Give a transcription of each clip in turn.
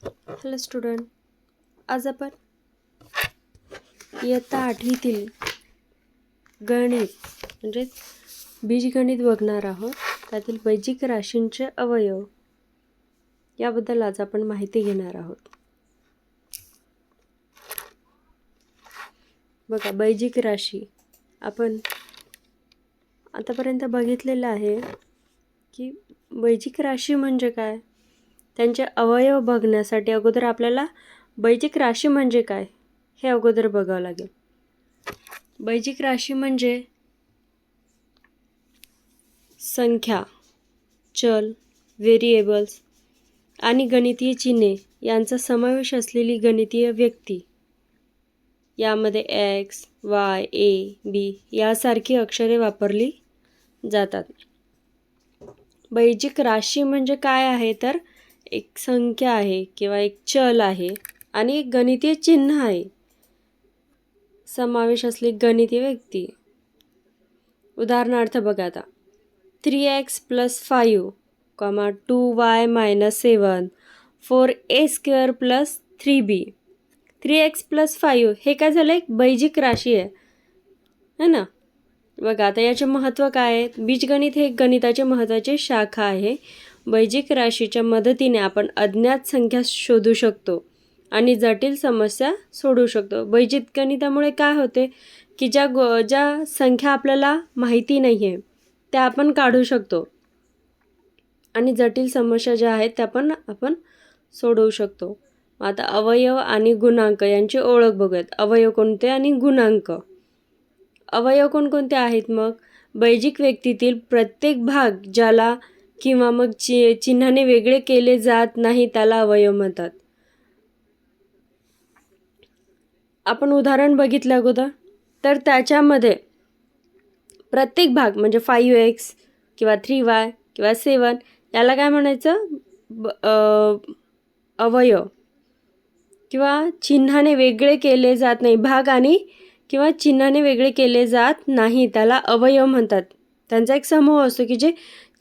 Hello student, आज आपण इयत्ता 8वीतील गणित म्हणजे बीजगणित बघणार आहोत. त्यातील बैजिक राशींचे अवयव याबद्दल आज आपण माहिती घेणार आहोत. बघा, बैजिक राशी आपण आतापर्यंत बघितलेलं आहे की बैजिक राशी म्हणजे काय, त्यांचे अवयव बघण्यासाठी अगोदर आपल्याला बैजिक राशी म्हणजे काय हे अगोदर बघावं लागेल. बैजिक राशी म्हणजे संख्या, चल, व्हेरिएबल्स आणि गणितीय चिन्हे यांचा समावेश असलेली गणितीय व्यक्ती. यामध्ये एक्स, वाय, ए, बी यासारखी अक्षरे वापरली जातात. बैजिक राशी म्हणजे काय आहे तर एक संख्या आहे किंवा एक चल आहे आणि एक गणितीय चिन्ह आहे, समावेश असलेली गणितीय व्यक्ती. उदाहरणार्थ बघा आता 3x + 5, 2y - 7, 4a² + 3b. 3x + 5 हे काय झालं, एक बैजिक राशी आहे ना. बघा आता याचे महत्त्व काय आहे. बीजगणित हे गणिताचे महत्त्वाचे शाखा आहे. बैजिक राशीच्या मदतीने आपण अज्ञात संख्या शोधू शकतो आणि जटिल समस्या सोडवू शकतो. बैजिक गणितामुळे काय होते की ज्या संख्या आपल्याला माहिती नाही आहे त्या आपण काढू शकतो आणि जटिल समस्या ज्या आहेत त्या पण आपण सोडवू शकतो. आता अवयव आणि गुणांक यांची ओळख बघूयात. अवयव कोणते आणि गुणांक. अवयव कोणकोणते आहेत मग. बैजिक व्यक्तीतील प्रत्येक भाग ज्याला किंवा मग चिन्हाने वेगळे केले जात नाही त्याला अवयव म्हणतात. आपण उदाहरण बघितलं अगोदर, तर त्याच्यामध्ये प्रत्येक भाग म्हणजे 5x किंवा 3y किंवा 7 याला काय म्हणायचं, अवयव. किंवा चिन्हाने वेगळे केले जात नाही, भाग आणि किंवा चिन्हाने वेगळे केले जात नाही त्याला अवयव म्हणतात. त्यांचा एक समूह असतो की जे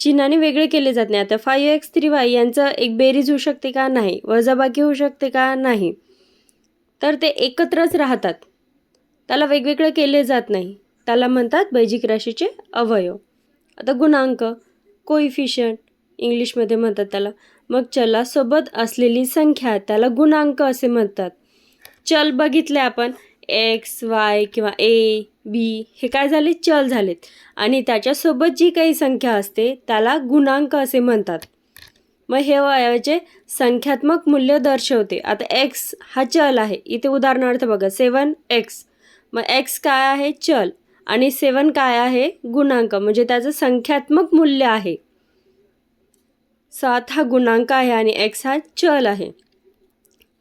चिन्हाने वेगळे केले जात नाही. आता 5x 3y यांचं एक बेरीज होऊ शकते का, नाही. वजाबाकी होऊ शकते का, नाही. तर ते एकत्रच राहतात, त्याला वेगवेगळे केले जात नाही, त्याला म्हणतात बैजिक राशीचे अवयव. आता गुणांक, कोइफिशियंट इंग्लिशमध्ये म्हणतात त्याला. मग चलासोबत असलेली संख्या त्याला गुणांक असे म्हणतात. चल बघितले आपण, एक्स, वाय किंवा ए, बी हे काय झाले, चल झालेत आणि त्याच्यासोबत जी काही संख्या असते त्याला गुणांक असे म्हणतात. मग हे अवयवाचे संख्यात्मक मूल्य दर्शवते. आता एक्स हा चल आहे, इथे उदाहरणार्थ बघा 7x. मग एक्स काय आहे, चल, आणि 7 काय आहे, गुणांक, म्हणजे त्याचं संख्यात्मक मूल्य आहे. 7 हा गुणांक आहे आणि x हा चल आहे.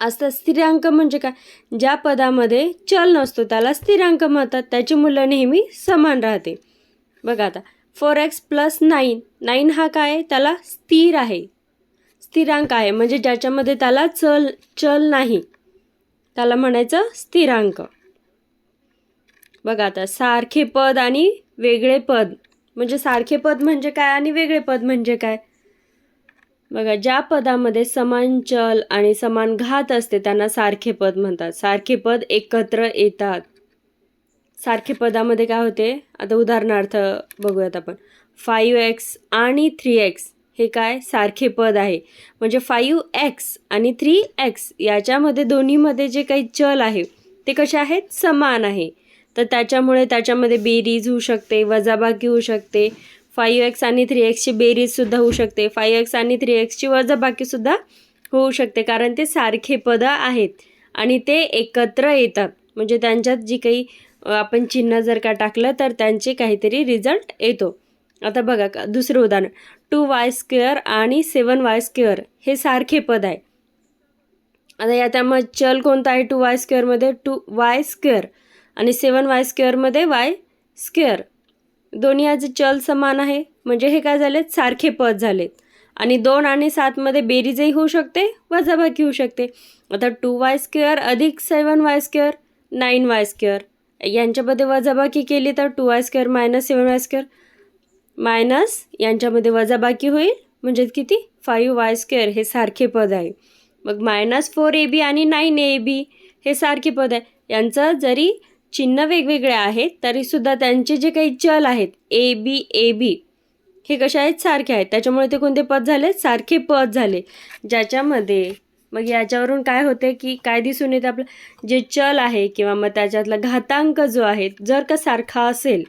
असं स्थिरांक म्हणजे काय, ज्या पदामध्ये चल नसतो त्याला स्थिरांक म्हणतात, त्याचे मूल्य नेहमी समान राहते. बघा आता 4x + 9, 9 हा काय, त्याला स्थिर आहे, स्थिरांक आहे, म्हणजे ज्याच्यामध्ये त्याला चल नाही त्याला म्हणायचं स्थिरांक. बघा आता सारखे पद आणि वेगळे पद, म्हणजे सारखे पद म्हणजे काय आणि वेगळे पद म्हणजे काय. बघा, ज्या पदामध्ये समान चल आणि समान घात असते त्यांना सारखे पद म्हणतात. सारखे पद एकत्र येतात. सारखे पदामध्ये काय होते, आता उदाहरणार्थ बघूयात आपण. 5x आणि 3x हे काय, सारखे पद आहे, म्हणजे 5x आणि 3x याच्यामध्ये दोन्हीमध्ये जे काही चल आहे ते कसे आहेत, समान आहे. तर त्याच्यामुळे त्याच्यामध्ये बेरीज होऊ शकते, वजाबाकी होऊ शकते. 5x आणि 3xची बेरीजसुद्धा होऊ शकते, 5x आणि 3xची वजाबाकीसुद्धा होऊ शकते, कारण ते सारखे पदं आहेत आणि ते एकत्र येतात. म्हणजे त्यांच्यात जी काही आपण चिन्ह जर का टाकलं तर त्यांचे काहीतरी रिझल्ट येतो. आता बघा दुसरं उदाहरण, 2y² आणि 7y² हे सारखे पद आहे. आता याच्यामध्ये चल कोणता आहे, 2y² मध्ये 2y² आणि 7y² मध्ये y². दोन्ही आज चल समान आहे, म्हणजे हे काय झालेत, सारखे पद झालेत. आणि 2 आणि 7 मध्ये बेरीजही होऊ शकते, वजाबाकी होऊ शकते. आता 2y² अधिक 7y² 9y², यांच्यामध्ये वजाबाकी केली तर 2y² - 7y² मायनस यांच्यामध्ये वजाबाकी होईल, म्हणजे किती, 5y² हे सारखे पद आहे. मग -4ab आणि 9ab हे सारखे पद आहे. यांचं जरी चिन्ह वेगवेगळे आहेत तरीसुद्धा त्यांचे जे काही चल आहेत ab हे कसे आहेत, सारखे आहेत. त्याच्यामुळे ते कोणते पद झाले, सारखे पद झाले. ज्याच्यामध्ये मग याच्यावरून काय होते की काय दिसून येते, आपलं जे चल आहे किंवा मग त्याच्यातला घातांक जो आहे जर का सारखा असेल,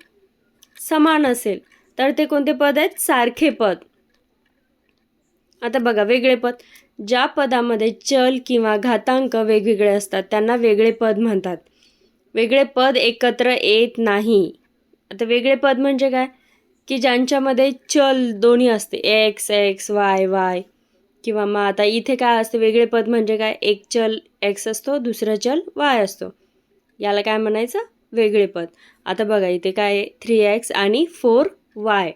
समान असेल, तर ते कोणते पद आहेत, सारखे पद. आता बघा वेगळे पद, ज्या पदामध्ये चल किंवा घातांक वेगवेगळे असतात त्यांना वेगळे पद म्हणतात. वेगळे पद एकत्र येत नाही. आता वेगळे पद म्हणजे काय, की ज्यांच्यामध्ये चल दोन्ही असते, एक्स एक्स वाय वाय, किंवा मग आता इथे काय असते, वेगळे पद म्हणजे काय, एक चल एक्स असतो, दुसरा चल वाय असतो. याला काय म्हणायचं, वेगळे पद. आता बघा इथे काय 3x आणि 4y.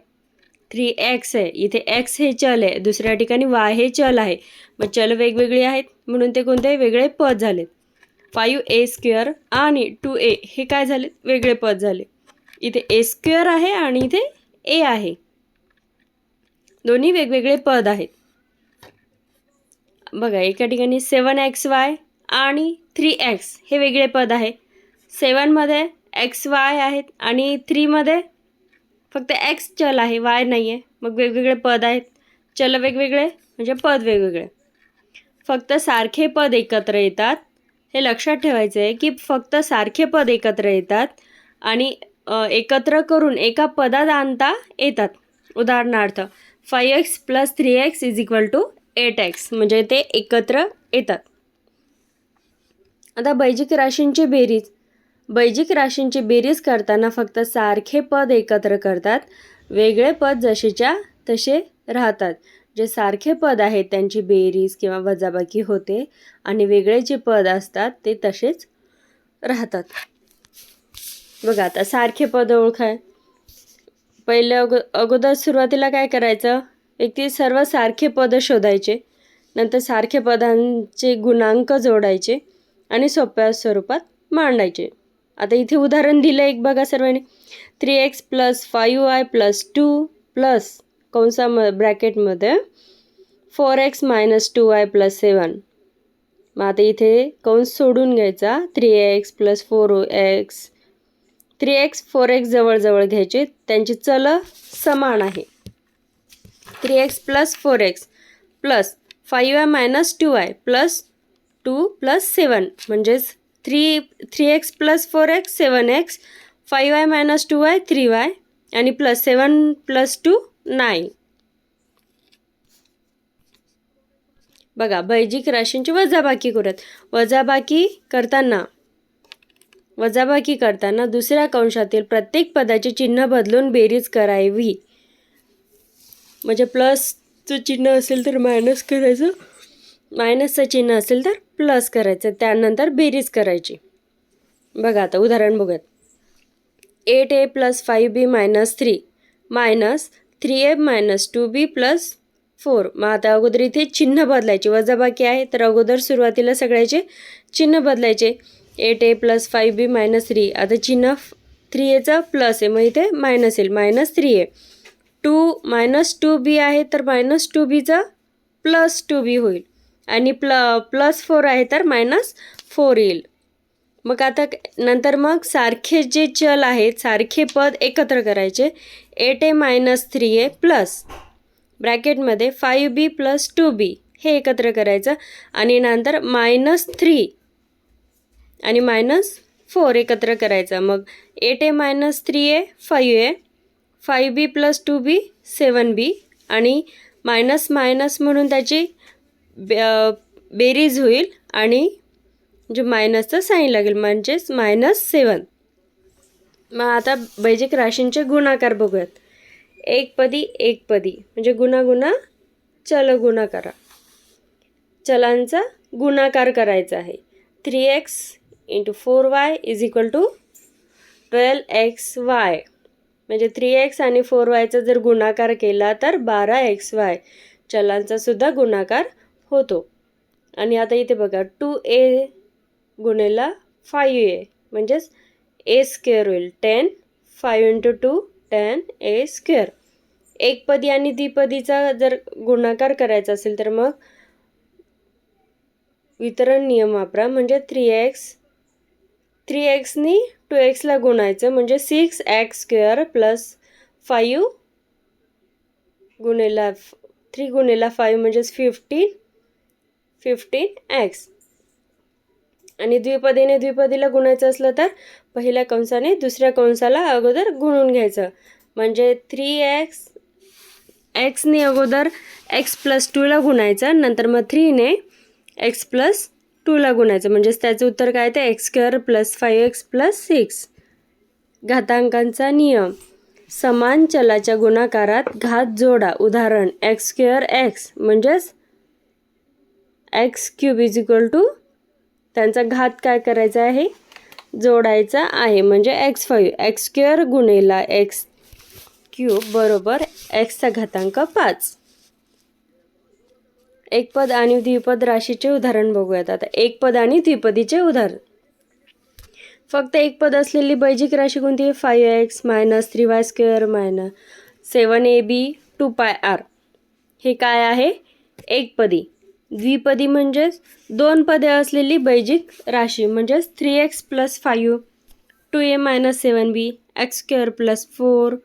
3x आहे, इथे x हे चल आहे, दुसऱ्या ठिकाणी y हे चल आहे. मग चल वेगवेगळी आहेत म्हणून ते कोणते वेगळे पद झालेत. 5a² आणि 2a हे काय झाले, वेगळे पद झाले. इथे a² आहे आणि इथे a आहे, दोन्ही वेगवेगळे पद आहेत. बघा एका ठिकाणी 7xy आणि 3x हे वेगळे पद आहे. 7मध्ये xy आहेत आणि 3मध्ये फक्त x चल आहे, y नाही आहे. मग वेगवेगळे पद आहेत, चल वेगवेगळे म्हणजे पद वेगवेगळे. फक्त सारखे पद एकत्र येतात, हे लक्षात ठेवायचं आहे की फक्त सारखे पद एकत्र येतात आणि एकत्र करून एका पदात आणता येतात. उदाहरणार्थ 5x + 3x = 8x म्हणजे ते एकत्र येतात. आता बैजिक राशींची बेरीज करताना फक्त सारखे पद एकत्र करतात, वेगळे पद जसेच्या तसे राहतात. जे सारखे पद आहेत त्यांची बेरीज किंवा वजाबाकी होते आणि वेगळे जे पद असतात ते तसेच राहतात. बघा आता सारखे पद ओळखाय, पहिल्या अगोदर सुरुवातीला काय करायचं, एक ती सर्व सारखे पद शोधायचे, नंतर सारखे पदांचे गुणांक जोडायचे आणि सोप्या स्वरूपात मांडायचे. आता इथे उदाहरण दिलं एक बघा सर्वांनी, 3x + 5y + 2 plus ब्रॅकेटमध्ये 4x - 2y + 7. मग आता इथे कंस सोडून घ्यायचा, 3x + 4x, 3x 4x जवळ घ्यायचे, त्यांची चल समान आहे. 3x + 4x plus 5y - 2y + 2 + 7 म्हणजेच 3x + 4x 7x, 5y - 2y 3y आणि प्लस 7 + 2 9. बघा बैजिक राशींची वजाबाकी करूयात. वजाबाकी करताना दुसऱ्या कंशातील प्रत्येक पदाचे चिन्ह बदलून बेरीज करावी. म्हणजे प्लसचं चिन्ह असेल तर मायनस करायचं, मायनसचं चिन्ह असेल तर प्लस करायचं, त्यानंतर बेरीज करायची. बघा आता उदाहरण बघूयात. 8a + 5b - 3 - 3a - 2b + 4. मग आता अगोदर इथे चिन्ह बदलायचे, वजाबाकी आहे तर अगोदर सुरुवातीला सगळ्याचे चिन्ह बदलायचे. 8a + 5b - 3, आता चिन्ह 3aचं प्लस आहे मग इथे मायनस येईल, -3a. 2 - 2b आहे तर -2bचं +2b होईल आणि +4 आहे तर -4 येईल. मग आता नंतर मग सारखे जे चल आहेत, सारखे पद एकत्र करायचे. 8a - 3a plus ब्रॅकेटमध्ये 5b + 2b हे एकत्र करायचं आणि नंतर -3 आणि -4 एकत्र करायचं. मग 8a - 3a 5a, 5b + 2b 7b आणि मायनस म्हणून त्याची बेरीज होईल आणि जे मायनसचं साईन लागेल म्हणजेच -7. मग आता बैजिक राशींचे गुणाकार बघूयात. एकपदी म्हणजे गुणा चल गुणाकारा, चलांचा गुणाकार करायचा आहे. 3x × 4y = 12xy म्हणजे 3x आणि 4yचा जर गुणाकार केला तर 12xy चलांचा सुद्धा गुणाकार होतो. आणि आता इथे बघा 2a गुणिला 5a म्हणजेच a² होईल. 10, 5 × 2 10a². एकपदी आणि द्विपदीचा जर गुणाकार करायचा असेल तर मग वितरण नियम वापरा. म्हणजे 3xनी 2xला गुणायचं म्हणजे 6x² प्लस 5 गुणिला 3 गुणिला 5 म्हणजेच 15x. आणि द्विपदीने द्विपदीला गुणायचं असलं तर पहिल्या कंसाने दुसऱ्या कंसाला अगोदर गुणून घ्यायचं. म्हणजे 3xने अगोदर x+2ला गुणायचं, नंतर मग 3ने x+2ला गुणायचं. म्हणजेच त्याचं उत्तर काय ते x² प्लस 5x प्लस 6. घातांकांचा नियम. समान चलाच्या गुणाकारात घात जोडा. उदाहरण x² x म्हणजेच x³ त्यांचा घात काय करायचा आहे, जोडायचा आहे. म्हणजे x5 x² गुणिला x³ बरोबर xचा घातांक 5. एकपद आणि द्विपद राशीचे उदाहरण बघूयात. आता एकपद आणि द्विपदीचे उदाहरण. फक्त एक पद असलेली बैजिक राशी कोणती आहे? 5x minus 3y² - 7ab 2πr. हे काय आहे? एकपदी. द्विपदी म्हणजेच दोन पदे असलेली बैजिक राशी म्हणजेच 3x plus 5 2a minus 7b x² plus 4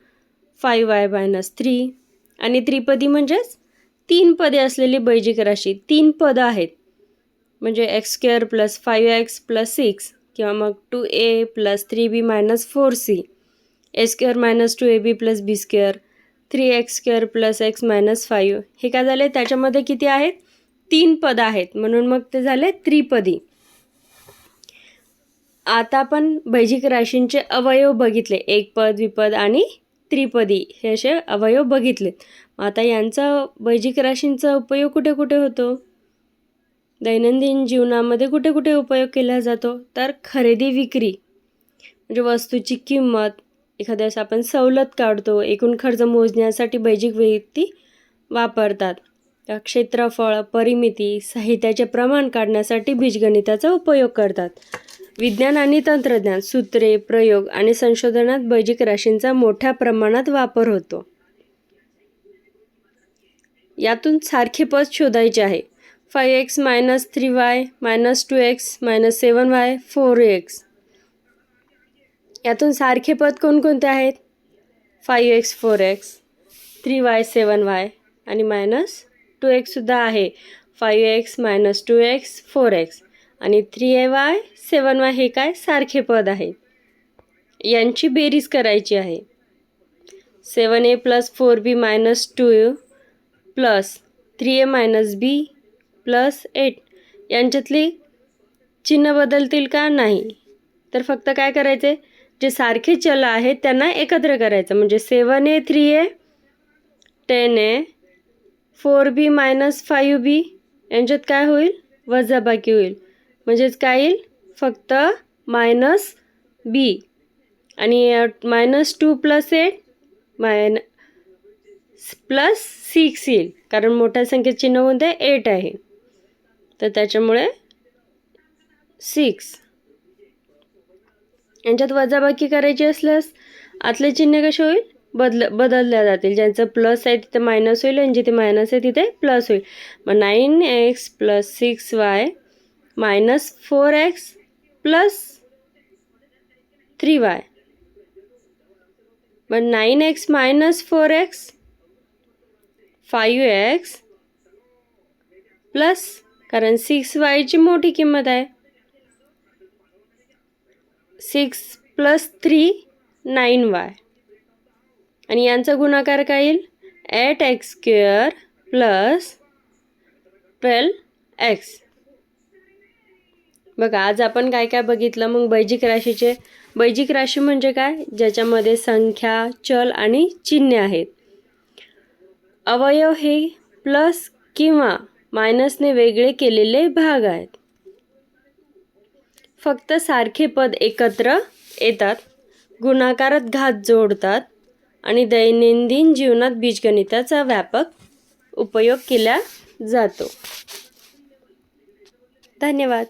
5y - 3. आणि त्रिपदी म्हणजेच तीन पदे असलेली बैजिक राशी. तीन पदं आहेत म्हणजे x² प्लस 5x प्लस 6 किंवा मग 2a plus 3b minus 4c a² minus 2ab plus b², 3x² plus x minus 5. हे काय झाले? त्याच्यामध्ये किती आहेत? तीन पदं आहेत म्हणून मग ते झाले त्रिपदी. आता आपण बैजिक राशींचे अवयव बघितले. एकपद, द्विपद आणि त्रिपदी हे असे अवयव बघितले. आता यांचा बैजिक राशींचा उपयोग कुठे कुठे होतो? दैनंदिन जीवनामध्ये कुठे कुठे उपयोग केला जातो? तर खरेदी विक्री म्हणजे वस्तूची किंमत, एखाद्या वेळेस आपण सवलत काढतो, एकूण खर्च मोजण्यासाठी बैजिक व्यक्ती वापरतात. क्षेत्रफळ, परिमिती, साहित्याचे प्रमाण काढण्यासाठी बीजगणिताचा उपयोग करतात. विज्ञान आणि तंत्रज्ञान, सूत्रे, प्रयोग आणि संशोधनात बैजिक राशींचा मोठ्या प्रमाणात वापर होतो. यातून सारखे पद शोधायचे आहे. 5x minus 3y minus 2x minus 7y 4x. यातून सारखे पद कोणकोणते आहेत? 5x 4x 3y 7y आणि मायनस 2x सुद्धा आहे. 5x मायनस 2x 4x आणि 3y 7y हे काय? सारखे पद आहे. यांची बेरीज करायची आहे. 7a plus 4b minus 2 plus 3a minus b plus 8. यांच्यातली चिन्ह बदलतील का? नाही. तर फक्त काय करायचे? जे सारखे चल आहेत त्यांना एकत्र करायचं. म्हणजे 7a 3a 10a 4b minus 5b यांच्यात काय होईल? वजाबाकी होईल. म्हणजेच काय येईल? फक्त मायनस b. आणि मायनस 2 प्लस 8 प्लस 6 येईल. कारण मोठ्या संख्येत चिन्ह कोणते? 8 आहे. तर त्याच्यामुळे 6. यांच्यात वजाबाकी करायची असल्यास आतले चिन्ह कसे होईल? बदलल्या जातील. ज्यांचं प्लस आहे तिथे मायनस होईल आणि जिथे मायनस आहे तिथे प्लस होईल. मग 9x plus 6y minus 4x plus 3y. मग 9x minus 4x 5x plus, कारण 6y ची मोठी किंमत आहे, 6 प्लस 3 9y. आणि यांचा गुणाकार काय येईल? 8x² plus 12x. बघा आज आपण काय काय बघितलं. मग बैजिक राशीचे. बैजिक राशी म्हणजे काय? ज्याच्यामध्ये संख्या, चल आणि चिन्हे आहेत. अवयव हे प्लस किंवा मायनसने वेगळे केलेले भाग आहेत. फक्त सारखे पद एकत्र येतात, गुणाकारात घात जोडतात आणि दैनंदिन जीवनात बीजगणिताचा व्यापक उपयोग केला जातो. धन्यवाद.